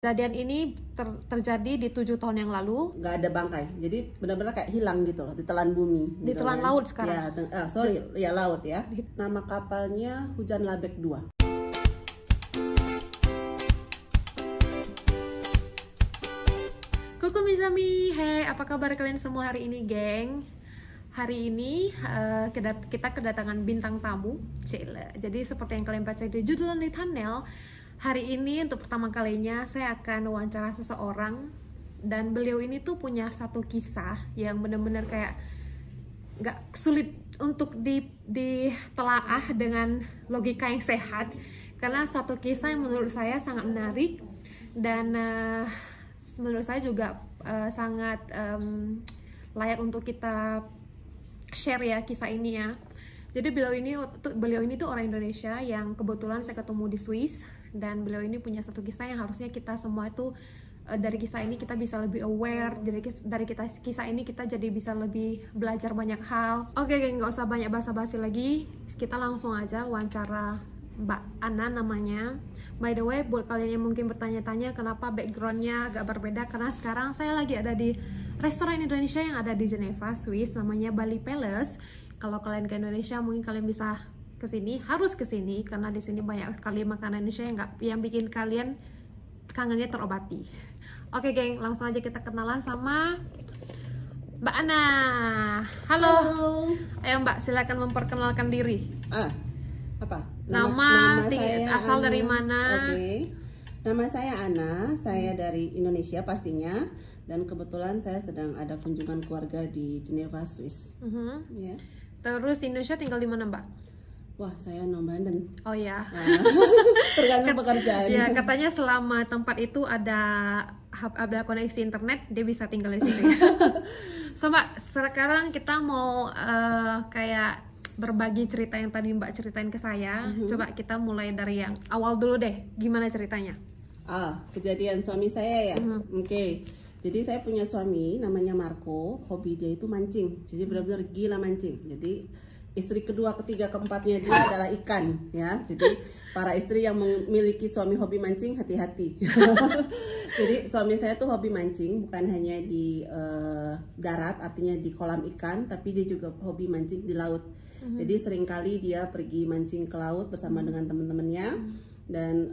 Kejadian ini terjadi di 7 tahun yang lalu. Nggak ada bangkai, jadi benar-benar kayak hilang gitu loh, ditelan bumi. Ditelan gitu laut sekarang. Ya, laut ya. Nama kapalnya Hujan Labek 2. Kukumisami, hey, apa kabar kalian semua hari ini, geng? Hari ini kita kedatangan bintang tamu, Cile. Jadi seperti yang kalian baca di judul di thumbnail, hari ini untuk pertama kalinya saya akan wawancara seseorang, dan beliau ini tuh punya satu kisah yang bener-bener kayak nggak sulit untuk ditelaah dengan logika yang sehat, karena satu kisah yang menurut saya sangat menarik dan menurut saya juga sangat layak untuk kita share ya kisah ini ya. Jadi beliau ini tuh orang Indonesia yang kebetulan saya ketemu di Swiss, dan beliau ini punya satu kisah yang harusnya kita semua itu dari kisah ini kita bisa lebih aware, dari kisah ini kita jadi bisa lebih belajar banyak hal. Oke, nggak usah banyak basa-basi lagi, kita langsung aja wawancara Mbak Ana namanya. By the way, buat kalian yang mungkin bertanya-tanya kenapa backgroundnya agak berbeda, karena sekarang saya lagi ada di restoran Indonesia yang ada di Geneva, Swiss, namanya Bali Palace. Kalau kalian ke Indonesia mungkin kalian bisa kesini, harus kesini karena di sini banyak sekali makanan Indonesia yang bikin kalian kangennya terobati. Oke, geng, langsung aja kita kenalan sama Mbak Ana. Halo. Ayo Mbak, silakan memperkenalkan diri. Apa? Nama saya asal Ana. dari mana? Oke. Nama saya Ana, saya dari Indonesia pastinya, dan kebetulan saya sedang ada kunjungan keluarga di Geneva, Swiss. Ya. Terus di Indonesia tinggal di mana, Mbak? Wah, saya Banten. Oh ya. Tergantung pekerjaan. Ya, katanya selama tempat itu ada koneksi internet, dia bisa tinggal di situ. So, Mbak, sekarang kita mau kayak berbagi cerita yang tadi Mbak ceritain ke saya. Coba kita mulai dari yang awal dulu deh. Gimana ceritanya? Kejadian suami saya ya. Oke. Jadi saya punya suami namanya Marco. Hobi dia itu mancing. Jadi benar-benar gila mancing. Jadi istri kedua, ketiga, keempatnya dia adalah ikan ya. Jadi para istri yang memiliki suami hobi mancing, hati-hati. Jadi suami saya tuh hobi mancing, bukan hanya di darat, artinya di kolam ikan, tapi dia juga hobi mancing di laut. Jadi seringkali dia pergi mancing ke laut bersama dengan teman-temannya. Dan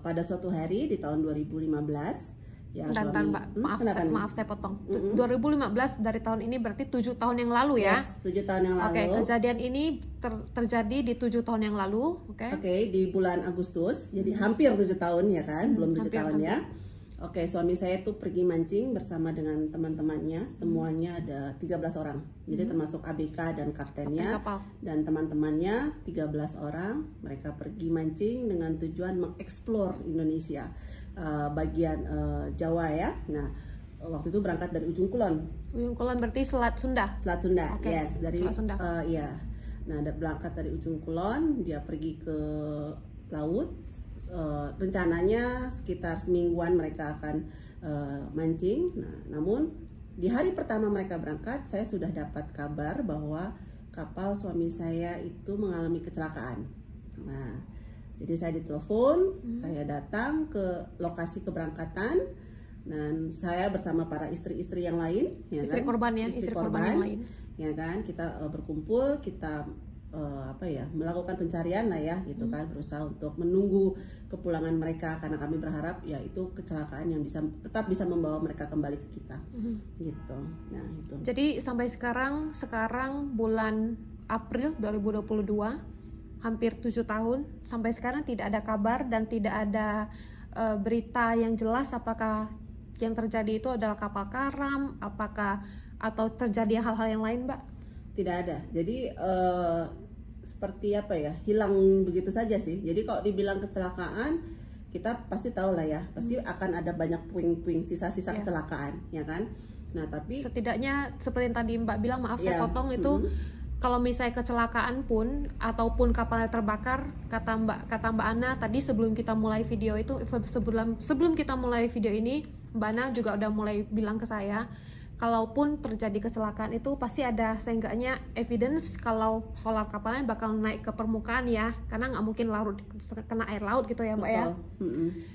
pada suatu hari di tahun 2015 ya, Mbak, maaf saya potong. 2015 dari tahun ini berarti 7 tahun yang lalu ya? Yes, 7 tahun yang lalu. Oke, kejadian ini terjadi di 7 tahun yang lalu. Oke, di bulan Agustus, jadi hampir 7 tahun ya kan, belum 7 tahun ya. Oke, suami saya tuh pergi mancing bersama dengan teman-temannya, semuanya ada 13 orang. Jadi termasuk ABK dan kaptennya dan teman-temannya 13 orang. Mereka pergi mancing dengan tujuan mengeksplor Indonesia, bagian Jawa ya. Nah, waktu itu berangkat dari Ujung Kulon. Ujung Kulon berarti Selat Sunda. Selat Sunda, yes, dari Sunda. Iya. Nah, berangkat dari Ujung Kulon, dia pergi ke laut. Rencananya sekitar semingguan mereka akan mancing. Nah, namun di hari pertama mereka berangkat, saya sudah dapat kabar bahwa kapal suami saya itu mengalami kecelakaan. Nah, jadi saya ditelepon, saya datang ke lokasi keberangkatan, dan saya bersama para istri-istri yang lain, ya istri kan? Korban ya, istri korban yang lain, ya kan? Kita berkumpul, kita melakukan pencarian lah ya, gitu kan, berusaha untuk menunggu kepulangan mereka, karena kami berharap ya itu kecelakaan yang tetap bisa membawa mereka kembali ke kita, gitu. Nah, itu. Jadi sampai sekarang bulan April 2022, hampir 7 tahun, sampai sekarang tidak ada kabar dan tidak ada berita yang jelas apakah yang terjadi itu adalah kapal karam, atau terjadi hal-hal yang lain, Mbak? Tidak ada. Jadi seperti apa ya, hilang begitu saja sih. Jadi kalau dibilang kecelakaan, kita pasti tahu lah ya, pasti akan ada banyak puing-puing sisa-sisa kecelakaan, ya kan? Nah, tapi setidaknya seperti yang tadi Mbak bilang, maaf saya potong, itu kalau misalnya kecelakaan pun ataupun kapalnya terbakar, kata Mbak Ana tadi sebelum kita mulai video itu, sebelum kita mulai video ini, Mbak Ana juga udah mulai bilang ke saya kalaupun terjadi kecelakaan itu pasti ada seenggaknya evidence kalau solar kapalnya bakal naik ke permukaan ya, karena nggak mungkin larut kena air laut gitu ya Mbak ya.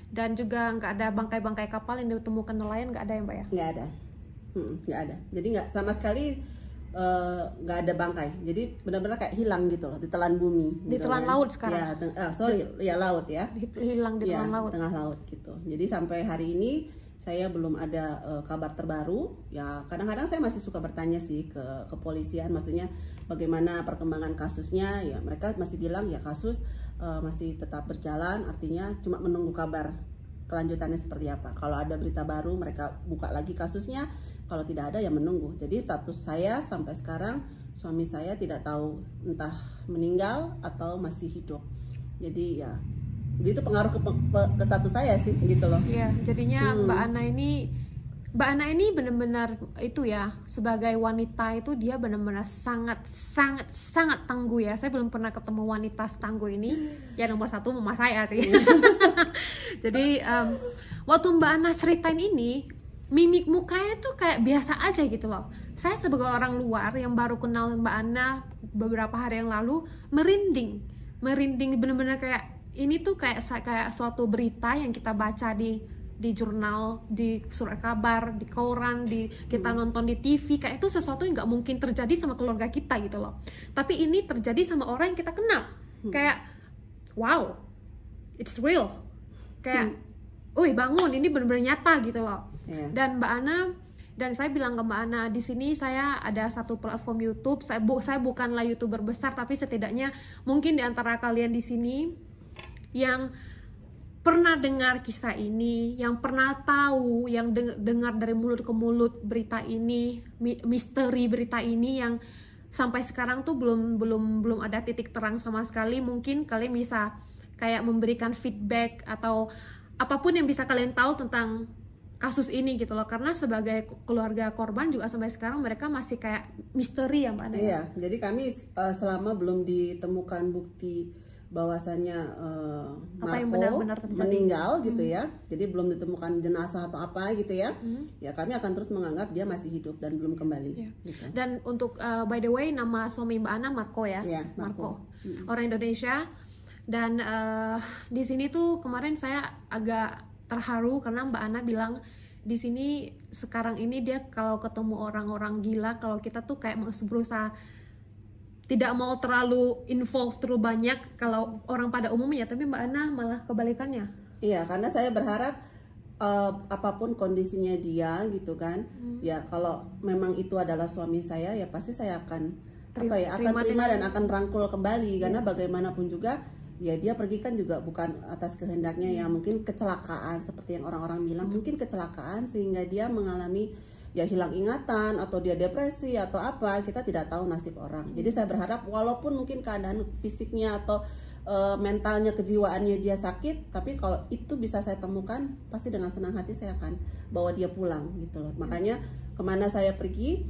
Dan juga nggak ada bangkai-bangkai kapal yang ditemukan nelayan, nggak ada ya Mbak ya? Nggak ada, nggak ada. Jadi nggak sama sekali, nggak ada bangkai. Jadi benar-benar kayak hilang gitu loh, ditelan bumi. Ditelan laut sekarang. Ya, laut ya. Hilang di ya, tengah laut. Tengah laut gitu. Jadi sampai hari ini saya belum ada kabar terbaru. Ya kadang-kadang saya masih suka bertanya sih ke kepolisian, maksudnya bagaimana perkembangan kasusnya. Ya mereka masih bilang ya kasus masih tetap berjalan, artinya cuma menunggu kabar kelanjutannya seperti apa. Kalau ada berita baru mereka buka lagi kasusnya, kalau tidak ada ya menunggu. Jadi status saya sampai sekarang, suami saya tidak tahu entah meninggal atau masih hidup. Jadi ya, jadi itu pengaruh ke status saya sih gitu loh. Iya, jadinya Mbak Ana ini benar-benar itu ya, sebagai wanita itu dia benar-benar sangat tangguh ya. Saya belum pernah ketemu wanita setangguh ini. Ya nomor satu mama saya sih. Jadi waktu Mbak Ana ceritain ini, mimik mukanya tuh kayak biasa aja gitu loh. Saya sebagai orang luar yang baru kenal Mbak Ana beberapa hari yang lalu, merinding benar-benar kayak ini tuh kayak suatu berita yang kita baca di jurnal, di surat kabar, di koran, kita nonton di TV, kayak itu sesuatu yang nggak mungkin terjadi sama keluarga kita gitu loh. Tapi ini terjadi sama orang yang kita kenal, kayak wow, it's real, kayak, bangun, ini benar-benar nyata gitu loh. Dan Mbak Ana, dan saya bilang ke Mbak Ana, di sini saya ada satu platform YouTube. Saya bukanlah YouTuber besar, tapi setidaknya mungkin di antara kalian di sini yang pernah dengar kisah ini, yang pernah tahu, yang dengar dari mulut ke mulut berita ini, misteri berita ini yang sampai sekarang tuh belum ada titik terang sama sekali. Mungkin kalian bisa kayak memberikan feedback atau apapun yang bisa kalian tahu tentang kasus ini gitu loh, karena sebagai keluarga korban juga sampai sekarang mereka masih kayak misteri ya Mbak Ana. Iya, jadi kami selama belum ditemukan bukti bahwasannya Marco meninggal gitu ya, jadi belum ditemukan jenazah atau apa gitu ya, ya kami akan terus menganggap dia masih hidup dan belum kembali. Gitu. Dan untuk by the way, nama suami Mbak Ana Marco ya, Marco. Orang Indonesia. Dan di sini tuh kemarin saya agak terharu karena Mbak Ana bilang di sini sekarang ini dia kalau ketemu orang-orang gila, kalau kita tuh kayak berusaha tidak mau terlalu involved terlalu banyak kalau orang pada umumnya, tapi Mbak Ana malah kebalikannya. Iya, karena saya berharap apapun kondisinya dia gitu kan, ya kalau memang itu adalah suami saya, ya pasti saya akan terima dan akan rangkul kembali, karena bagaimanapun juga ya dia pergi kan juga bukan atas kehendaknya, ya mungkin kecelakaan seperti yang orang-orang bilang, mungkin kecelakaan sehingga dia mengalami ya hilang ingatan atau dia depresi atau apa, kita tidak tahu nasib orang. Jadi saya berharap walaupun mungkin keadaan fisiknya atau mentalnya, kejiwaannya dia sakit, tapi kalau itu bisa saya temukan, pasti dengan senang hati saya akan bawa dia pulang gitu loh. Makanya kemana saya pergi,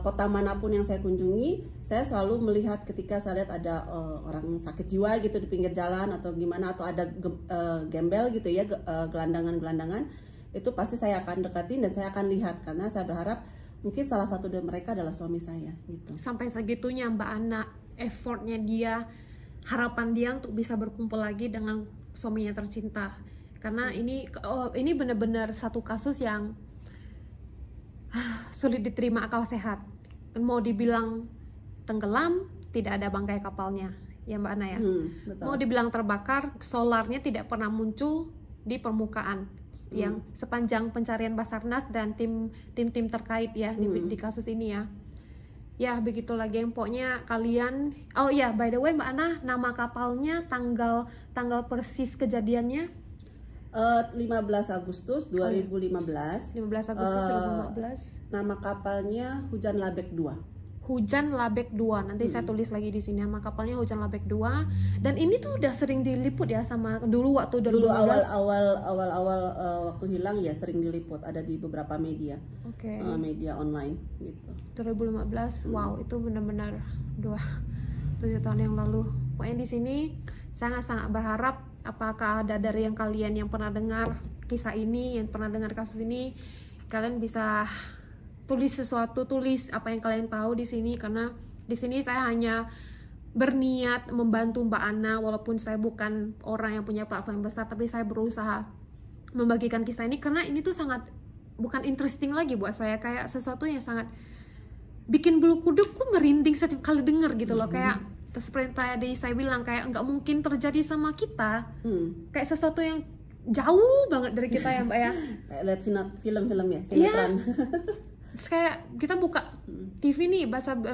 kota manapun yang saya kunjungi, saya selalu melihat ketika saya lihat ada orang sakit jiwa gitu di pinggir jalan atau gimana, atau ada gembel gitu ya, gelandangan-gelandangan, itu pasti saya akan dekatin dan saya akan lihat, karena saya berharap mungkin salah satu dari mereka adalah suami saya gitu. Sampai segitunya Mbak Ana, effortnya dia, harapan dia untuk bisa berkumpul lagi dengan suaminya tercinta. Karena ini benar-benar satu kasus yang sulit diterima akal sehat. Mau dibilang tenggelam, tidak ada bangkai kapalnya ya Mbak Ana ya. Betul. Mau dibilang terbakar, solarnya tidak pernah muncul di permukaan. Yang sepanjang pencarian Basarnas dan tim terkait ya di kasus ini ya. Ya begitulah geng, pokoknya kalian. Oh ya, by the way Mbak Ana, nama kapalnya, tanggal persis kejadiannya 15 Agustus 2015. 15 Agustus 2015. Nama kapalnya Hujan Labek 2. Hujan Labek 2. Nanti saya tulis lagi di sini nama kapalnya Hujan Labek 2. Dan ini tuh udah sering diliput ya sama dulu waktu 2015. Dulu awal waktu hilang ya sering diliput, ada di beberapa media. Media online gitu. 2015. Wow, itu benar-benar 7 tahun yang lalu. Pokoknya di sini sangat-sangat berharap, apakah ada dari yang kalian yang pernah dengar kisah ini, yang pernah dengar kasus ini, kalian bisa tulis sesuatu, tulis apa yang kalian tahu di sini, karena di sini saya hanya berniat membantu Mbak Ana, walaupun saya bukan orang yang punya platform besar, tapi saya berusaha membagikan kisah ini karena ini tuh sangat bukan interesting lagi buat saya, kayak sesuatu yang sangat bikin bulu kudukku merinding setiap kali denger gitu loh. Kayak seperti tadi saya bilang, kayak nggak mungkin terjadi sama kita, kayak sesuatu yang jauh banget dari kita ya Mbak ya. Lihat film-film ya, sinetron. Terus kayak kita buka TV nih,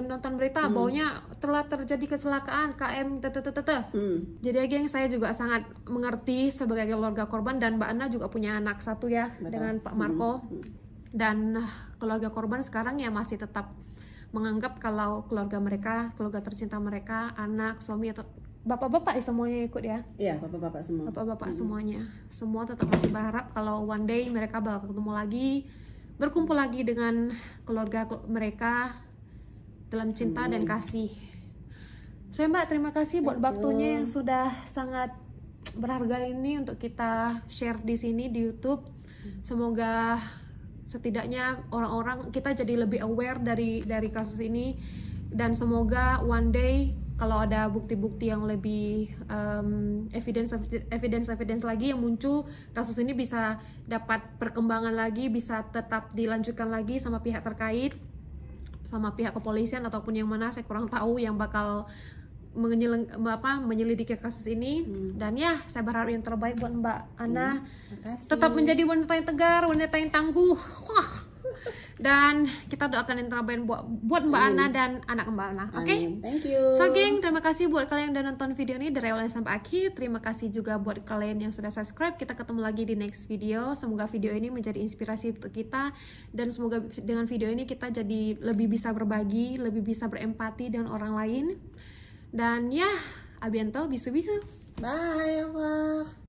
nonton berita, baunya telah terjadi kecelakaan KM Jadi geng, saya juga sangat mengerti sebagai keluarga korban, dan Mbak Ana juga punya anak satu ya. Betul. Dengan Pak Marco. Dan keluarga korban sekarang ya masih tetap menganggap kalau keluarga mereka, keluarga tercinta mereka, anak, suami atau bapak-bapak semuanya ikut ya. Iya, bapak-bapak semua. Bapak-bapak semuanya. Semua tetap masih berharap kalau one day mereka bakal ketemu lagi, berkumpul lagi dengan keluarga mereka dalam cinta dan kasih. So Mbak, terima kasih buat waktunya yang sudah sangat berharga ini untuk kita share di sini di YouTube. Semoga setidaknya orang-orang kita jadi lebih aware dari kasus ini, dan semoga one day kalau ada bukti-bukti yang lebih evidence lagi yang muncul, kasus ini bisa dapat perkembangan lagi, bisa tetap dilanjutkan lagi sama pihak terkait, sama pihak kepolisian ataupun yang mana, saya kurang tahu, yang bakal menyelidiki kasus ini. Dan ya, saya berharap yang terbaik buat Mbak Ana, tetap menjadi wanita yang tegar, wanita yang tangguh. Wah. Dan kita doakan yang terbaik buat Mbak Ana dan anak Mbak Ana. Oke? Thank you. So geng, terima kasih buat kalian yang udah nonton video ini dari awal sampai akhir. Terima kasih juga buat kalian yang sudah subscribe. Kita ketemu lagi di next video. Semoga video ini menjadi inspirasi untuk kita, dan semoga dengan video ini kita jadi lebih bisa berbagi, lebih bisa berempati dengan orang lain. Dan ya, abiento, bisu-bisu. Bye, Wak.